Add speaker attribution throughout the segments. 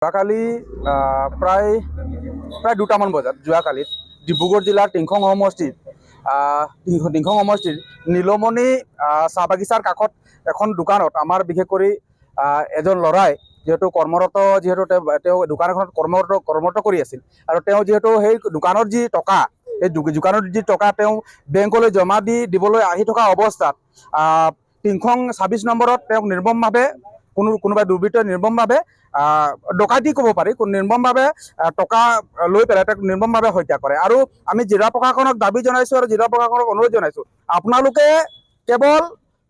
Speaker 1: যোৱাকালি প্ৰায় 2টামান বজাত ডিব্ৰুগড় জিলাৰ টিংখং সমষ্টিৰ নীলমণি চাহ বাগিচাৰ কাষত এখন দোকানত আমাৰ বিশেষ কৰি এজন ল'ৰাই যিহেতু তেওঁ দোকান এখনত কৰ্মৰত কৰি আছিল আৰু তেওঁ যিহেতু সেই দোকানৰ যি টকা তেওঁ বেংকলৈ জমা দিবলৈ আহি থকা অৱস্থাত টিংখং 26 নম্বৰত তেওঁক নিৰ্মমভাৱে কোনোবাই দুৰ্বৃত্তই নিৰ্মমভাৱে ডকাইতি ক'ব পাৰি নিৰ্মমভাৱে টকা লৈ পেলাই তেওঁক নিৰ্মমভাৱে হত্যা কৰে। আৰু আমি জিলা প্ৰশাসনক দাবী জনাইছোঁ আৰু জিলা প্ৰশাসনক অনুৰোধ জনাইছোঁ, আপোনালোকে কেৱল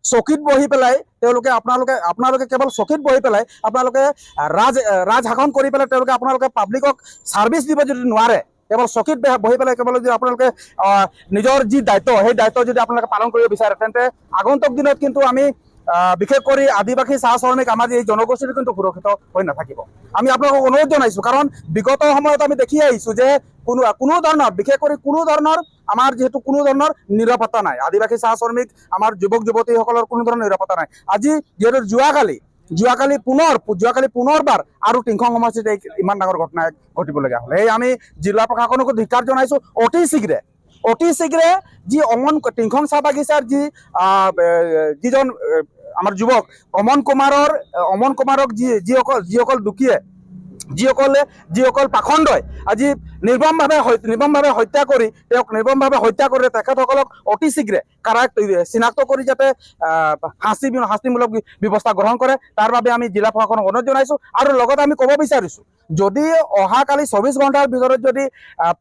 Speaker 1: চকীত বহি পেলাই আপোনালোকে কেৱল চকীত বহি পেলাই আপোনালোকে ৰাজশাসন কৰি পেলাই আপোনালোকে পাব্লিকক ছাৰ্ভিচ দিব যদি নোৱাৰে, কেৱল চকীত বহি পেলাই কেৱল যদি আপোনালোকে নিজৰ যি দায়িত্ব সেই দায়িত্ব যদি আপোনালোকে পালন কৰিব বিচাৰে তেন্তে আগন্তুক দিনত কিন্তু আমি বিশেষ কৰি আদিবাসী চাহ শ্ৰমিক আমাৰ এই জনগোষ্ঠীটো কিন্তু সুৰক্ষিত হৈ নাথাকিব। আমি আপোনালোকক অনুৰোধ জনাইছোঁ, কাৰণ বিগত সময়ত আমি দেখি আহিছোঁ যে কোনো ধৰণৰ বিশেষ কৰি আমাৰ যিহেতু কোনো ধৰণৰ নিৰাপত্তা নাই। আদিবাসী চাহ শ্ৰমিক আমাৰ যুৱক যুৱতীসকলৰ কোনো ধৰণৰ নিৰাপত্তা নাই। আজি যিহেতু যোৱাকালি পুনৰবাৰ আৰু টিংখং সমষ্টিত ইমান ডাঙৰ ঘটনা ঘটিবলগীয়া হ'ল। আমি জিলা প্ৰশাসনকো ধিক্কাৰ জনাইছোঁ, অতি শীঘ্ৰে যি টিংখং চাহ বাগিচাৰ যিজন আমাৰ যুৱক অমন কুমাৰক যিসকল দুখীয়ে যিসকল পাখণ্ডই আজি নিৰ্মমভাৱে হত্যা কৰি তেখেতসকলক অতি শীঘ্ৰে কাৰাগাৰত চিনাক্ত কৰি যাতে শাস্তিমূলক ব্যৱস্থা গ্ৰহণ কৰে, তাৰ বাবে আমি জিলা প্ৰশাসনক অনুৰোধ জনাইছোঁ। আৰু লগতে আমি ক'ব বিচাৰিছোঁ, যদি অহাকালি 24 ঘণ্টাৰ ভিতৰত যদি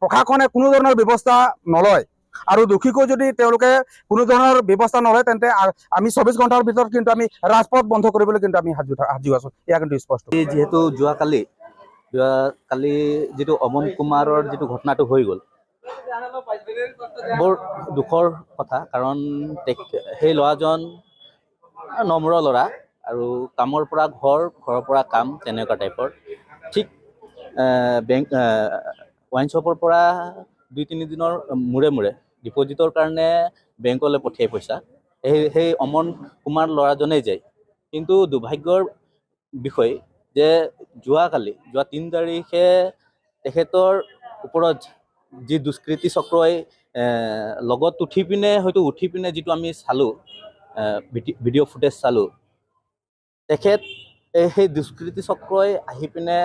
Speaker 1: প্ৰশাসনে কোনো ধৰণৰ ব্যৱস্থা নলয় আৰু দোষীকো যদি তেওঁলোকে কোনো ধৰণৰ ব্যৱস্থা নলয়, তেন্তে আমি 24 ঘণ্টাৰ ভিতৰত কিন্তু আমি ৰাজপথ বন্ধ কৰিবলৈ কিন্তু আমি সাজু আছোঁ। এয়া কিন্তু স্পষ্ট।
Speaker 2: যিহেতু যোৱাকালি যিটো অমন কুমাৰৰ যিটো ঘটনাটো হৈ গ'ল, বৰ দুখৰ কথা, কাৰণ সেই ল'ৰাজন নম্ৰ ল'ৰা আৰু কামৰ পৰা ঘৰৰ পৰা কাম তেনেকুৱা টাইপৰ। ঠিক ৱাইন শ্বপৰ পৰা 2-3 দিনৰ মূৰে ডিপজিটৰ কাৰণে বেংকলৈ পঠিয়াই পইচা সেই অমন কুমাৰ ল'ৰাজনেই যায়। কিন্তু দুৰ্ভাগ্যৰ বিষয় যে যোৱা 3 তাৰিখে তেখেতৰ ওপৰত যি দুষ্কৃতি চক্ৰই লগত উঠি পিনে যিটো আমি চালোঁ, ভিডিঅ' ফুটেজ চালোঁ, সেই দুষ্কৃতি চক্ৰই আহি পিনে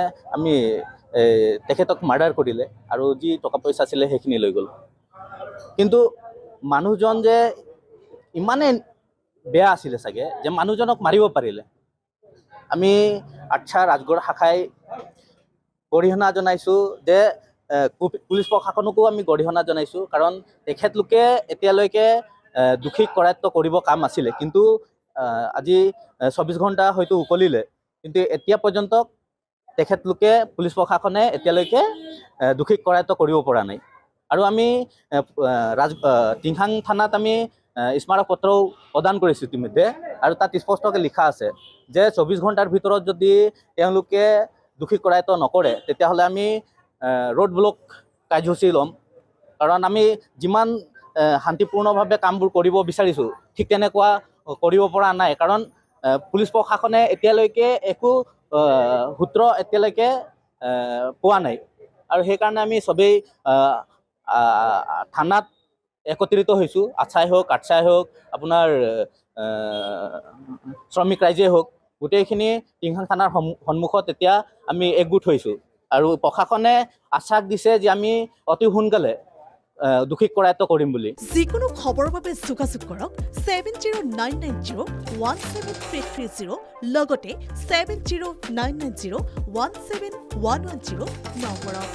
Speaker 2: তেখেতক মাৰ্ডাৰ কৰিলে আৰু যি টকা পইচা আছিলে সেইখিনি লৈ গ'ল। কিন্তু মানুহজন যে ইমানে বেয়া আছিলে চাগে যে মানুহজনক মাৰিব পাৰিলে। আমি আচ্ছা ৰাজগড় শাখাই গৰিহণা জনাইছোঁ যে পুলিচ প্ৰশাসনকো আমি গৰিহণা জনাইছোঁ, কাৰণ তেখেতলোকে এতিয়ালৈকে দোষীক কৰায়ত্ব কৰিব কাম আছিলে, কিন্তু আজি 24 ঘণ্টা হয়তো উকলিলে, কিন্তু এতিয়া পৰ্যন্ত তেখেতলোকে পুলিচ প্ৰশাসনে এতিয়ালৈকে দোষীক কৰায়ত্ব কৰিব পৰা নাই। আৰু আমি টিংখাং থানাত আমি স্মাৰক পত্ৰও প্ৰদান কৰিছোঁ ইতিমধ্যে, আৰু তাত স্পষ্টকৈ লিখা আছে যে 24 ঘণ্টাৰ ভিতৰত যদি তেওঁলোকে দোষী কৰায়ত্ব নকৰে, তেতিয়াহ'লে আমি ৰোড ব্লক কাৰ্যসূচী ল'ম। কাৰণ আমি যিমান শান্তিপূৰ্ণভাৱে কামবোৰ কৰিব বিচাৰিছোঁ, ঠিক তেনেকুৱা কৰিব পৰা নাই, কাৰণ পুলিচ প্ৰশাসনে এতিয়ালৈকে একো সূত্ৰ পোৱা নাই। আৰু সেইকাৰণে আমি চবেই থানাত একত্ৰিত হৈছোঁ, আছাই হওক, কাটচাই হওক, আপোনাৰ শ্ৰমিক ৰাইজেই হওক, গোটেইখিনি টিংখাং থানাৰ সন্মুখত এতিয়া আমি একগোট হৈছোঁ। আৰু প্ৰশাসনে আশ্বাস দিছে যে আমি অতি সোনকালে দোষীক কৰায়ত্ব কৰিম বুলি।
Speaker 3: যিকোনো খবৰৰ বাবে যোগাযোগ কৰক 7099017330 লগতে 7099017110 নম্বৰত।